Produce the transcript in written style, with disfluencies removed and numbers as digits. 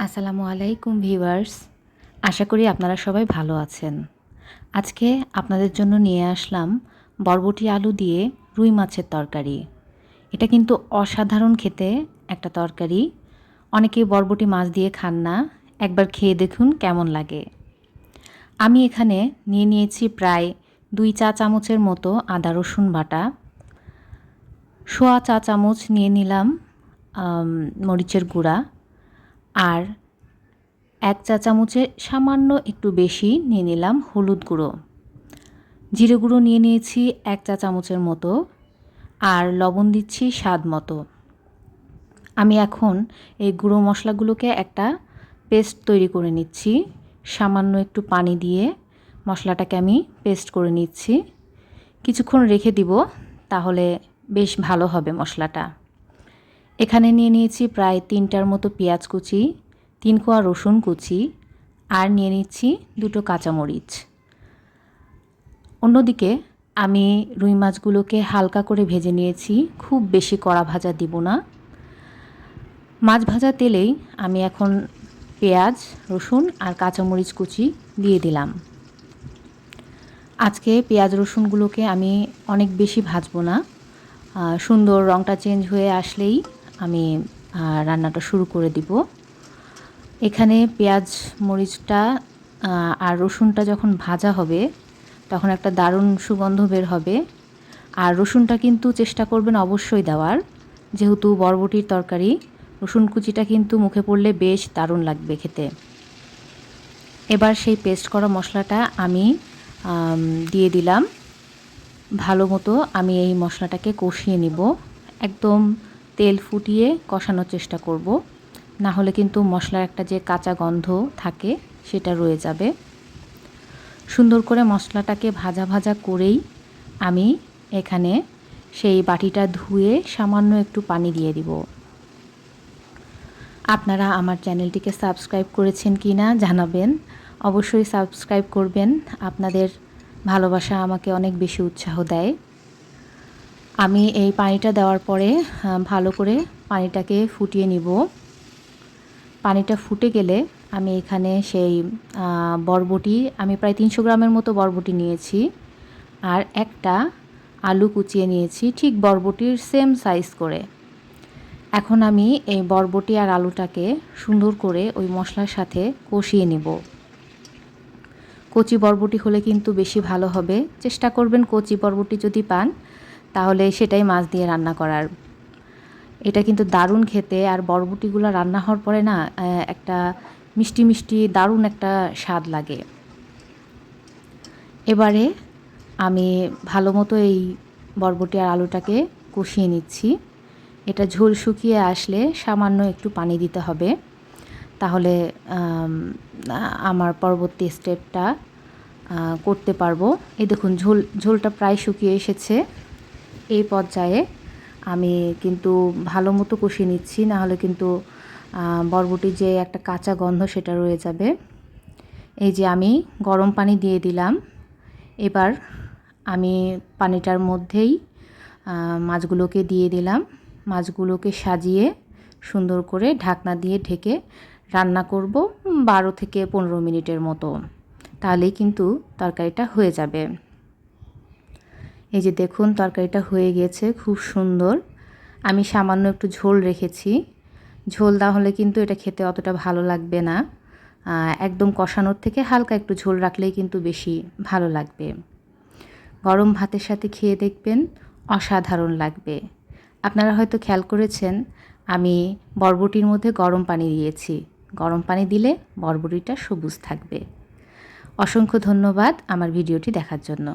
আসসালামু আলাইকুম ভিউয়ার্স, আশা করি আপনারা সবাই ভালো আছেন। আজকে আপনাদের জন্য নিয়ে আসলাম বরবটি আলু দিয়ে রুই মাছের তরকারি। এটা কিন্তু অসাধারণ খেতে একটা তরকারি। অনেকেই বরবটি মাছ দিয়ে খান না, একবার খেয়ে দেখুন কেমন লাগে। আমি এখানে নিয়ে নিয়েছি প্রায় 2 চা চামচের মতো আদা রসুন বাটা, সোয়া চা চামচ নিয়ে নিলাম মরিচের গুঁড়া, আর 1 চা চামচের সামান্য একটু বেশি নিয়ে নিলাম হলুদ গুঁড়ো। জিরে গুঁড়ো নিয়ে নিয়েছি 1 চা চামচের মতো, আর লবণ দিচ্ছি স্বাদ মতো। আমি এখন এই গুঁড়ো মশলাগুলোকে একটা পেস্ট তৈরি করে নিচ্ছি। সামান্য একটু পানি দিয়ে মশলাটাকে আমি পেস্ট করে নিচ্ছি। কিছুক্ষণ রেখে দিব, তাহলে বেশ ভালো হবে মশলাটা। এখানে নিয়ে নিয়েছি প্রায় 3টার মতো পেঁয়াজ কুচি, 3 কোয়া রসুন কুচি, আর নিয়ে নিচ্ছি 2টো কাঁচামরিচ। অন্যদিকে আমি রুই মাছগুলোকে হালকা করে ভেজে নিয়েছি, খুব বেশি কড়া ভাজা দিব না। মাছ ভাজা তেলেই আমি এখন পেঁয়াজ, রসুন আর কাঁচামরিচ কুচি দিয়ে দিলাম। আজকে পেঁয়াজ রসুনগুলোকে আমি অনেক বেশি ভাজবো না, সুন্দর রঙটা চেঞ্জ হয়ে আসলেই আমি রান্নাটা শুরু করে দিব। এখানে পেঁয়াজ মরিচটা আর রসুনটা যখন ভাজা হবে তখন একটা দারুণ সুগন্ধ বের হবে। আর রসুনটা কিন্তু চেষ্টা করবেন অবশ্যই দেওয়ার, যেহেতু বরবটির তরকারি, রসুন কুচিটা কিন্তু মুখে পড়লে বেশ দারুণ লাগবে খেতে। এবার সেই পেস্ট করা মশলাটা আমি দিয়ে দিলাম। ভালো মতো আমি এই মশলাটাকে কষিয়ে নিব, একদম তেল ফুটিয়ে কষানোর চেষ্টা করব, না হলে কিন্তু মশলার একটা যে কাঁচা গন্ধ থাকে সেটা রয়ে যাবে। সুন্দর করে মশলাটাকে ভাজা ভাজা করেই আমি এখানে সেই বাটিটা ধুয়ে সামান্য একটু পানি দিয়ে দিব। আপনারা আমার চ্যানেলটিকে সাবস্ক্রাইব করেছেন কি না জানাবেন, অবশ্যই সাবস্ক্রাইব করবেন। আপনাদের ভালোবাসা আমাকে অনেক বেশি উৎসাহ দেয়। আমি এই পানিটা দেওয়ার পরে ভালো করে পানিটাকে ফুটিয়ে নিব। পানিটা ফুটে গেলে আমি এখানে সেই বরবটি, আমি প্রায় 300 গ্রামের মতো বরবটি নিয়েছি, আর একটা আলু কুচিয়ে নিয়েছি ঠিক বরবটির সেম সাইজ করে। এখন আমি এই বরবটি আর আলুটাকে সুন্দর করে ওই মশলার সাথে কষিয়ে নিব। কচি বরবটি হলে কিন্তু বেশি ভালো হবে, চেষ্টা করবেন কচি বরবটি যদি পান তাহলে সেটাই মাছ দিয়ে রান্না করার। এটা কিন্তু দারুণ খেতে, আর বরবটিগুলো রান্না হওয়ার পরে না একটা মিষ্টি মিষ্টি দারুণ একটা স্বাদ লাগে। এবারে আমি ভালো মতো এই বরবটি আর আলুটাকে কষিয়ে নিচ্ছি। এটা ঝোল শুকিয়ে আসলে সামান্য একটু পানি দিতে হবে, তাহলে আমার পরবর্তী স্টেপটা করতে পারবো। এই দেখুন ঝোলটা প্রায় শুকিয়ে এসেছে। এই পর্যায়ে আমি কিন্তু ভালো মতো কষিয়ে নিচ্ছি, না হলে কিন্তু বরবটির যে একটা কাঁচা গন্ধ সেটা রয়ে যাবে। এই যে আমি গরম পানি দিয়ে দিলাম। এবার আমি পানিটার মধ্যেই মাছগুলোকে দিয়ে দিলাম। মাছগুলোকে সাজিয়ে সুন্দর করে ঢাকনা দিয়ে ঢেকে রান্না করব 12 থেকে 15 মিনিটের মতো, তাহলেই কিন্তু তরকারিটা হয়ে যাবে। এই যে দেখুন তরকারিটা হয়ে গেছে খুব সুন্দর। আমি সামান্য একটু ঝোল রেখেছি, ঝোল না হলে কিন্তু এটা খেতে অতটা ভালো লাগবে না। একদম কষানোর থেকে হালকা একটু ঝোল রাখলেই কিন্তু বেশি ভালো লাগবে। গরম ভাতের সাথে খেয়ে দেখবেন, অসাধারণ লাগবে। আপনারা হয়তো খেয়াল করেছেন আমি বরবটির মধ্যে গরম পানি দিয়েছি, গরম পানি দিলে বরবটিটা সবুজ থাকবে। অসংখ্য ধন্যবাদ আমার ভিডিওটি দেখার জন্য।